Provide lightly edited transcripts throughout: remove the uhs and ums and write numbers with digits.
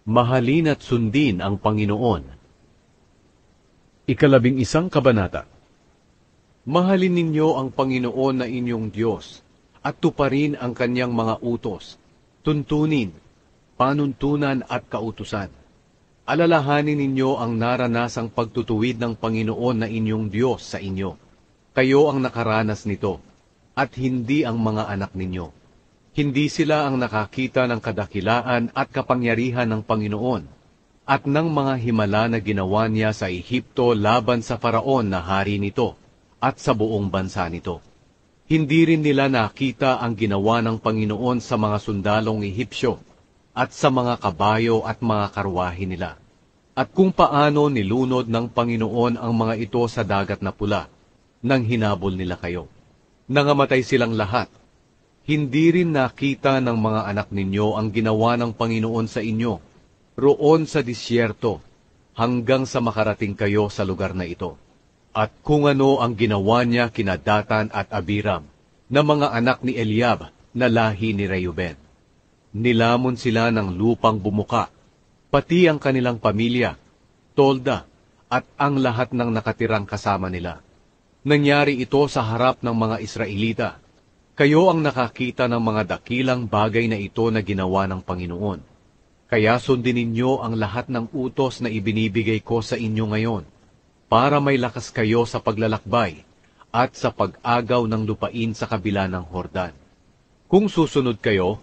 Mahalin at sundin ang Panginoon. 11 Kabanata. Mahalin ninyo ang Panginoon na inyong Diyos, at tuparin ang kanyang mga utos, tuntunin, panuntunan at kautusan. Alalahanin ninyo ang naranasang pagtutuwid ng Panginoon na inyong Diyos sa inyo. Kayo ang nakaranas nito, at hindi ang mga anak ninyo. Hindi sila ang nakakita ng kadakilaan at kapangyarihan ng Panginoon, at ng mga himala na ginawa niya sa Ehipto laban sa Faraon na hari nito, at sa buong bansa nito. Hindi rin nila nakita ang ginawa ng Panginoon sa mga sundalong Ehipsyo, at sa mga kabayo at mga karwahe nila, at kung paano nilunod ng Panginoon ang mga ito sa dagat na pula, nang hinabol nila kayo. Nangamatay silang lahat. Hindi rin nakita ng mga anak ninyo ang ginawa ng Panginoon sa inyo, roon sa disyerto, hanggang sa makarating kayo sa lugar na ito. At kung ano ang ginawa niya kina Datan at Abiram, na mga anak ni Eliab, na lahi ni Reuben. Nilamon sila ng lupang bumuka, pati ang kanilang pamilya, tolda, at ang lahat ng nakatirang kasama nila. Nangyari ito sa harap ng mga Israelita. Kayo ang nakakita ng mga dakilang bagay na ito na ginawa ng Panginoon. Kaya sundin ninyo ang lahat ng utos na ibinibigay ko sa inyo ngayon, para may lakas kayo sa paglalakbay at sa pag-agaw ng lupain sa kabila ng Hordan. Kung susunod kayo,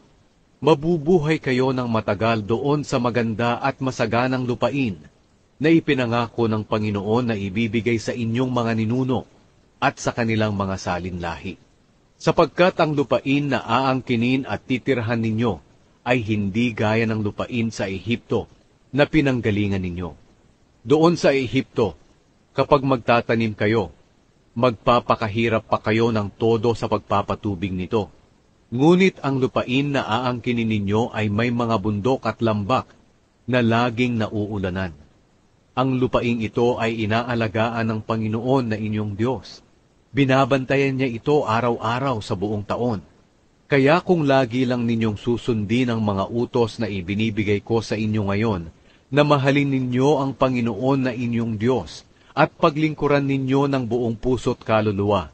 mabubuhay kayo ng matagal doon sa maganda at masaganang lupain na ipinangako ng Panginoon na ibibigay sa inyong mga ninuno at sa kanilang mga salinlahi. Sapagkat ang lupain na aangkinin at titirhan ninyo ay hindi gaya ng lupain sa Ehipto na pinanggalingan ninyo. Doon sa Ehipto, kapag magtatanim kayo, magpapakahirap pa kayo ng todo sa pagpapatubig nito. Ngunit ang lupain na aangkinin ninyo ay may mga bundok at lambak na laging nauulanan. Ang lupaing ito ay inaalagaan ng Panginoon na inyong Diyos. Binabantayan niya ito araw-araw sa buong taon. Kaya kung lagi lang ninyong susundin ang mga utos na ibinibigay ko sa inyo ngayon, na mahalin ninyo ang Panginoon na inyong Diyos, at paglingkuran ninyo ng buong puso't kaluluwa,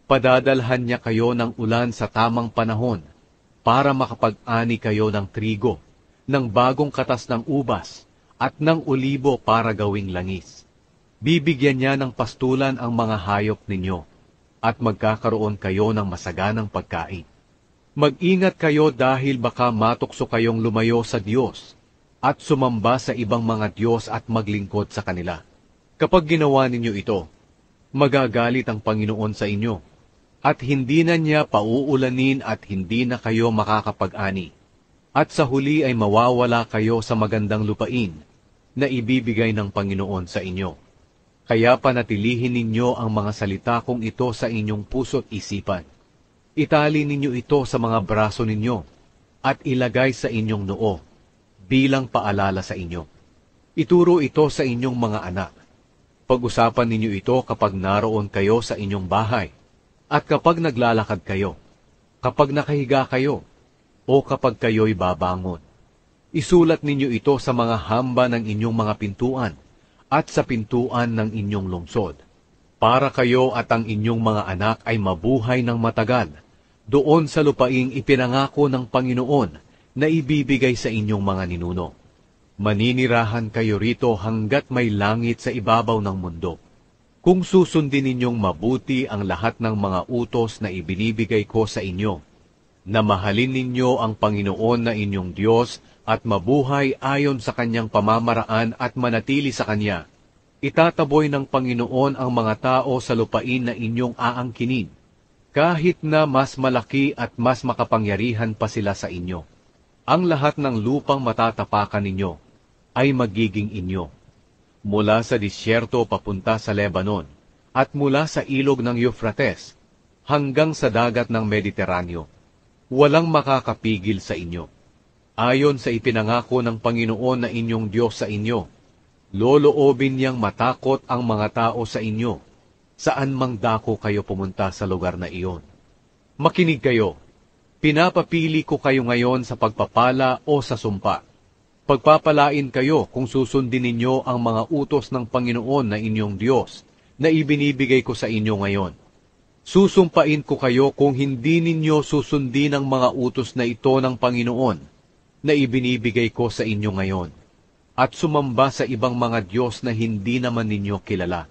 padadalhan niya kayo ng ulan sa tamang panahon, para makapag-ani kayo ng trigo, ng bagong katas ng ubas, at ng olibo para gawing langis. Bibigyan niya ng pastulan ang mga hayop ninyo, at magkakaroon kayo ng masaganang pagkain. Mag-ingat kayo dahil baka matukso kayong lumayo sa Diyos at sumamba sa ibang mga Diyos at maglingkod sa kanila. Kapag ginawa ninyo ito, magagalit ang Panginoon sa inyo, at hindi na niya pauulanin at hindi na kayo makakapag-ani. At sa huli ay mawawala kayo sa magandang lupain na ibibigay ng Panginoon sa inyo. Kaya panatilihin ninyo ang mga salita kong ito sa inyong puso't isipan. Itali ninyo ito sa mga braso ninyo, at ilagay sa inyong noo, bilang paalala sa inyo. Ituro ito sa inyong mga anak. Pag-usapan ninyo ito kapag naroon kayo sa inyong bahay, at kapag naglalakad kayo, kapag nakahiga kayo, o kapag kayo'y babangon. Isulat ninyo ito sa mga hamba ng inyong mga pintuan, at sa pintuan ng inyong lungsod, para kayo at ang inyong mga anak ay mabuhay ng matagal, doon sa lupaing ipinangako ng Panginoon na ibibigay sa inyong mga ninuno. Maninirahan kayo rito hanggat may langit sa ibabaw ng mundo. Kung susundin ninyong mabuti ang lahat ng mga utos na ibinibigay ko sa inyo, na mahalin ninyo ang Panginoon na inyong Diyos at mabuhay ayon sa kanyang pamamaraan at manatili sa kanya, itataboy ng Panginoon ang mga tao sa lupain na inyong aangkinin, kahit na mas malaki at mas makapangyarihan pa sila sa inyo. Ang lahat ng lupang matatapakan ninyo ay magiging inyo, mula sa disyerto papunta sa Lebanon, at mula sa ilog ng Euphrates, hanggang sa dagat ng Mediteraneo. Walang makakapigil sa inyo. Ayon sa ipinangako ng Panginoon na inyong Diyos sa inyo, loloobin niyang matakot ang mga tao sa inyo, saan mang dako kayo pumunta sa lugar na iyon. Makinig kayo, pinapapili ko kayo ngayon sa pagpapala o sa sumpa. Pagpapalain kayo kung susundin ninyo ang mga utos ng Panginoon na inyong Diyos na ibinibigay ko sa inyo ngayon. Susumpain ko kayo kung hindi ninyo susundin ang mga utos na ito ng Panginoon na ibinibigay ko sa inyo ngayon, at sumamba sa ibang mga Diyos na hindi naman ninyo kilala.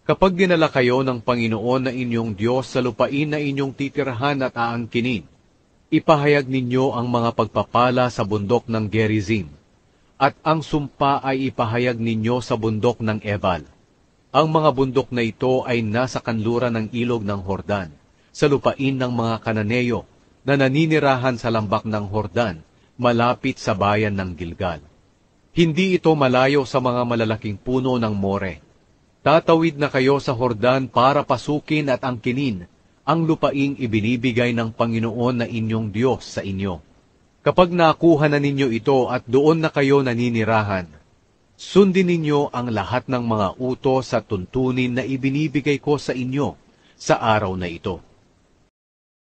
Kapag dinala kayo ng Panginoon na inyong Diyos sa lupain na inyong titirhan at aangkinin, ipahayag ninyo ang mga pagpapala sa bundok ng Gerizim, at ang sumpa ay ipahayag ninyo sa bundok ng Ebal. Ang mga bundok na ito ay nasa kanluran ng ilog ng Hordan, sa lupain ng mga Kananeo na naninirahan sa lambak ng Hordan, malapit sa bayan ng Gilgal. Hindi ito malayo sa mga malalaking puno ng More. Tatawid na kayo sa Hordan para pasukin at angkinin ang lupaing ibinibigay ng Panginoon na inyong Diyos sa inyo. Kapag nakuha na ninyo ito at doon na kayo naninirahan, sundin ninyo ang lahat ng mga utos at tuntunin na ibinibigay ko sa inyo sa araw na ito.